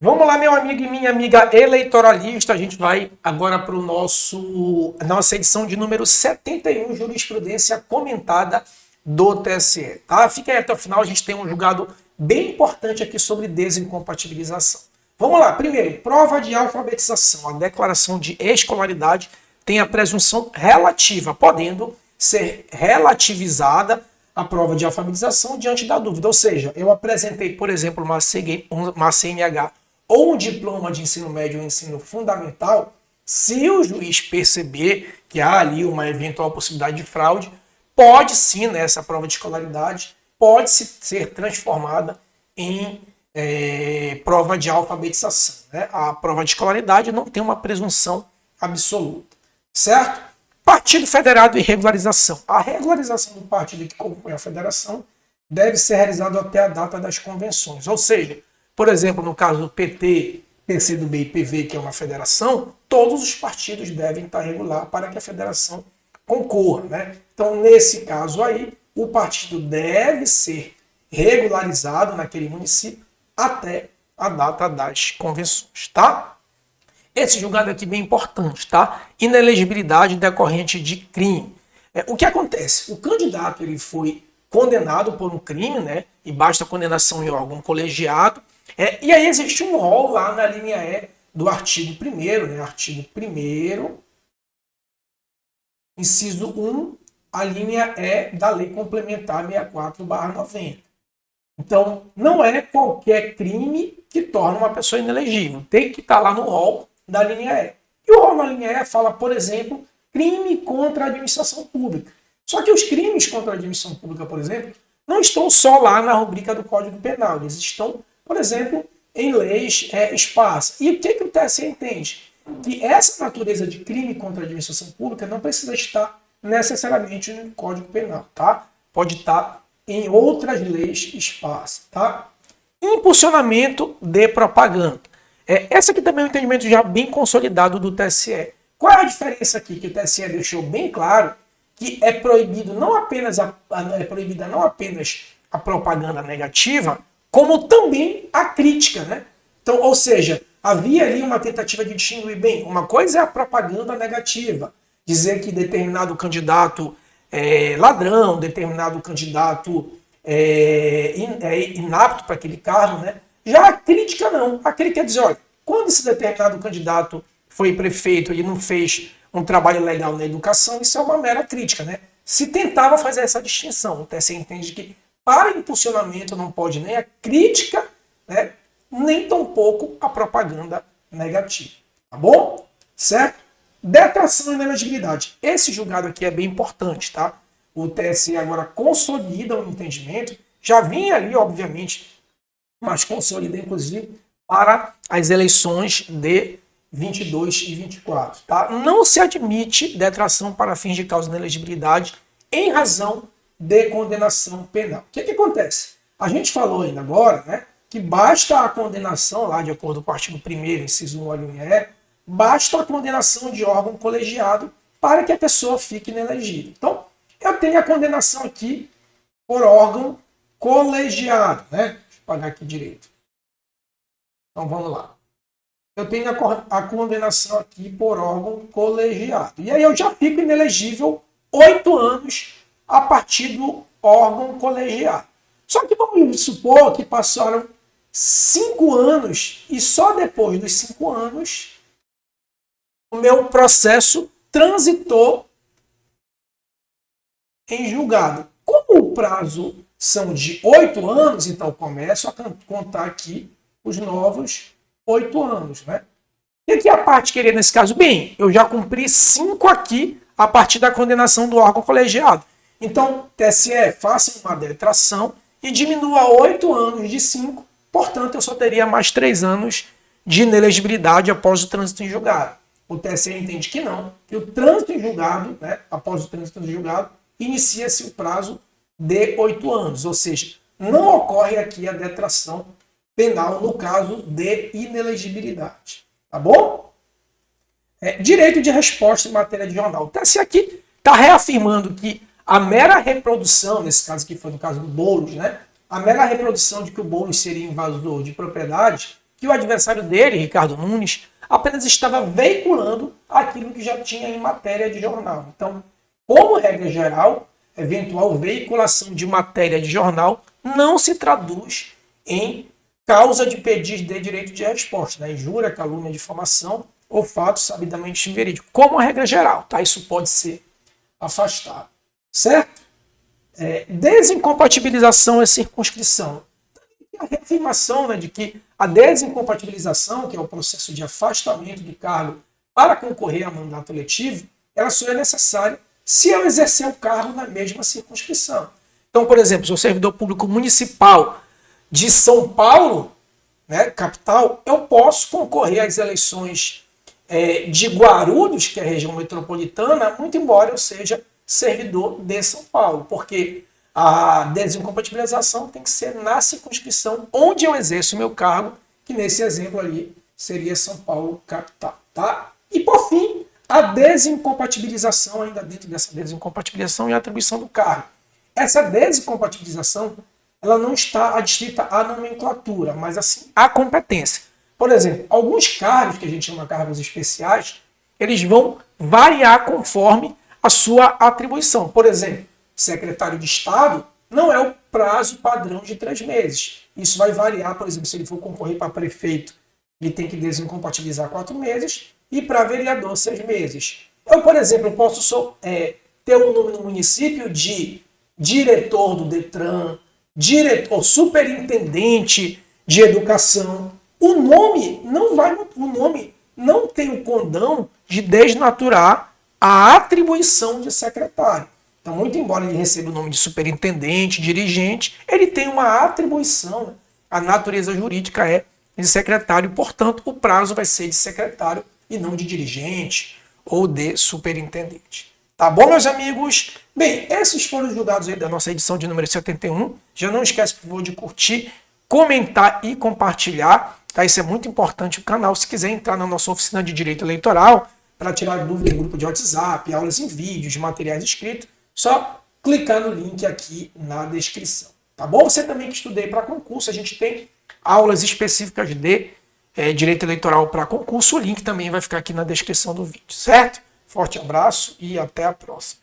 Vamos lá, meu amigo e minha amiga eleitoralista. A gente vai agora para nossa edição de número 71, jurisprudência comentada do TSE. Tá? Fica aí até o final, a gente tem um julgado bem importante aqui sobre desincompatibilização. Vamos lá, primeiro, prova de alfabetização. A declaração de escolaridade tem a presunção relativa, podendo ser relativizada a prova de alfabetização diante da dúvida. Ou seja, eu apresentei, por exemplo, uma CNH ou um diploma de ensino médio ou ensino fundamental, se o juiz perceber que há ali uma eventual possibilidade de fraude, pode sim, nessa prova de escolaridade, pode ser transformada em prova de alfabetização. Né? A prova de escolaridade não tem uma presunção absoluta. Certo? Partido federado e regularização. A regularização do partido que compõe a federação deve ser realizada até a data das convenções. Ou seja, por exemplo, no caso do PT, PCdoB e PV, que é uma federação, todos os partidos devem estar regular para que a federação concorra. Né? Então, nesse caso aí, o partido deve ser regularizado naquele município até a data das convenções. Tá? Esse julgado aqui é bem importante, tá? Inelegibilidade decorrente de crime. O que acontece? O candidato ele foi condenado por um crime, né? E basta condenação em órgão colegiado. E aí existe um rol lá na linha E do artigo 1º, né? Artigo 1º, inciso 1, a linha E da Lei Complementar 64/90. Então, não é qualquer crime que torna uma pessoa inelegível. Tem que estar lá no rol da linha E. E o rol na linha E fala, por exemplo, crime contra a administração pública. Só que os crimes contra a administração pública, por exemplo, não estão só lá na rubrica do Código Penal. Eles estão, por exemplo, em leis esparsas. E o que o TSE entende? Que essa natureza de crime contra a administração pública não precisa estar necessariamente no Código Penal, tá? Pode estar em outras leis esparsas, tá? Impulsionamento de propaganda. Essa aqui também é um entendimento já bem consolidado do TSE. Qual é a diferença aqui? Que o TSE deixou bem claro que é proibido proibida não apenas a propaganda negativa, como também a crítica, né? Então, ou seja, havia ali uma tentativa de distinguir bem. Uma coisa é a propaganda negativa, dizer que determinado candidato é ladrão, determinado candidato é inapto para aquele cargo, né? Já a crítica não. A crítica quer dizer, olha, quando esse determinado candidato foi prefeito e não fez um trabalho legal na educação, isso é uma mera crítica, né? Se tentava fazer essa distinção. O TSE entende que para impulsionamento não pode nem a crítica, né, nem tampouco a propaganda negativa. Tá bom? Certo? Detração e inelegibilidade. Esse julgado aqui é bem importante, tá? O TSE agora consolida o entendimento. Já vinha ali, obviamente, mas consolida, inclusive, para as eleições de 22 e 24. Tá? Não se admite detração para fins de causa de inelegibilidade em razão de condenação penal. O que acontece? A gente falou ainda agora, né, que basta a condenação, lá de acordo com o artigo 1º, inciso 1, a linha E, basta a condenação de órgão colegiado para que a pessoa fique inelegível. Então, eu tenho a condenação aqui por órgão colegiado, né? Pagar aqui direito. Então vamos lá. Eu tenho a condenação aqui por órgão colegiado. E aí eu já fico inelegível 8 anos a partir do órgão colegiado. Só que vamos supor que passaram 5 anos e só depois dos 5 anos o meu processo transitou em julgado. Como o prazo são de 8 anos, então começo a contar aqui os novos 8 anos. Né? O que é a parte querer nesse caso? Bem, eu já cumpri 5 aqui a partir da condenação do órgão colegiado. Então, TSE, faça uma detração e diminua 8 anos de 5, portanto, eu só teria mais 3 anos de inelegibilidade após o trânsito em julgado. O TSE entende que não, que o trânsito em julgado, né, após o trânsito em julgado, inicia-se o prazo de 8 anos, ou seja, não ocorre aqui a detração penal no caso de inelegibilidade. Tá bom? Direito de resposta em matéria de jornal. O TSE aqui está reafirmando que a mera reprodução, nesse caso aqui foi no caso do Boulos, né? A mera reprodução de que o Boulos seria invasor de propriedade que o adversário dele, Ricardo Nunes, apenas estava veiculando aquilo que já tinha em matéria de jornal. Então, como regra geral, eventual veiculação de matéria de jornal não se traduz em causa de pedido de direito de resposta, né? Injúria, calúnia, difamação ou fato sabidamente inverídico. Como regra geral, tá? Isso pode ser afastado, certo? Desincompatibilização é circunscrição. A reafirmação, né, de que a desincompatibilização, que é o processo de afastamento do cargo para concorrer a mandato eletivo, ela só é necessária se eu exercer o cargo na mesma circunscrição. Então, por exemplo, se eu sou servidor público municipal de São Paulo, né, capital, eu posso concorrer às eleições de Guarulhos, que é a região metropolitana, muito embora eu seja servidor de São Paulo, porque a desincompatibilização tem que ser na circunscrição onde eu exerço o meu cargo, que nesse exemplo ali seria São Paulo capital, tá? E por fim, a desincompatibilização, ainda dentro dessa desincompatibilização e a atribuição do cargo. Essa desincompatibilização, ela não está adstrita à nomenclatura, mas assim à competência. Por exemplo, alguns cargos que a gente chama de cargos especiais, eles vão variar conforme a sua atribuição. Por exemplo, secretário de Estado não é o prazo padrão de 3 meses. Isso vai variar, por exemplo, se ele for concorrer para prefeito, ele tem que desincompatibilizar 4 meses e para vereador 6 meses. Eu, por exemplo, posso ter um nome no município de diretor do Detran, diretor, superintendente de educação. O nome não tem o condão de desnaturar a atribuição de secretário. Então, muito embora ele receba o nome de superintendente, dirigente, ele tem uma atribuição, né? A natureza jurídica é de secretário, portanto, o prazo vai ser de secretário e não de dirigente ou de superintendente. Tá bom, meus amigos? Bem, esses foram os julgados aí da nossa edição de número 71. Já não esquece, por favor, de curtir, comentar e compartilhar. Tá? Isso é muito importante o canal. Se quiser entrar na nossa oficina de direito eleitoral para tirar dúvida em grupo de WhatsApp, aulas em vídeos, materiais escritos, só clicar no link aqui na descrição. Tá bom? Você também que estudei para concurso, a gente tem aulas específicas de direito eleitoral para concurso. O link também vai ficar aqui na descrição do vídeo, certo? Forte abraço e até a próxima.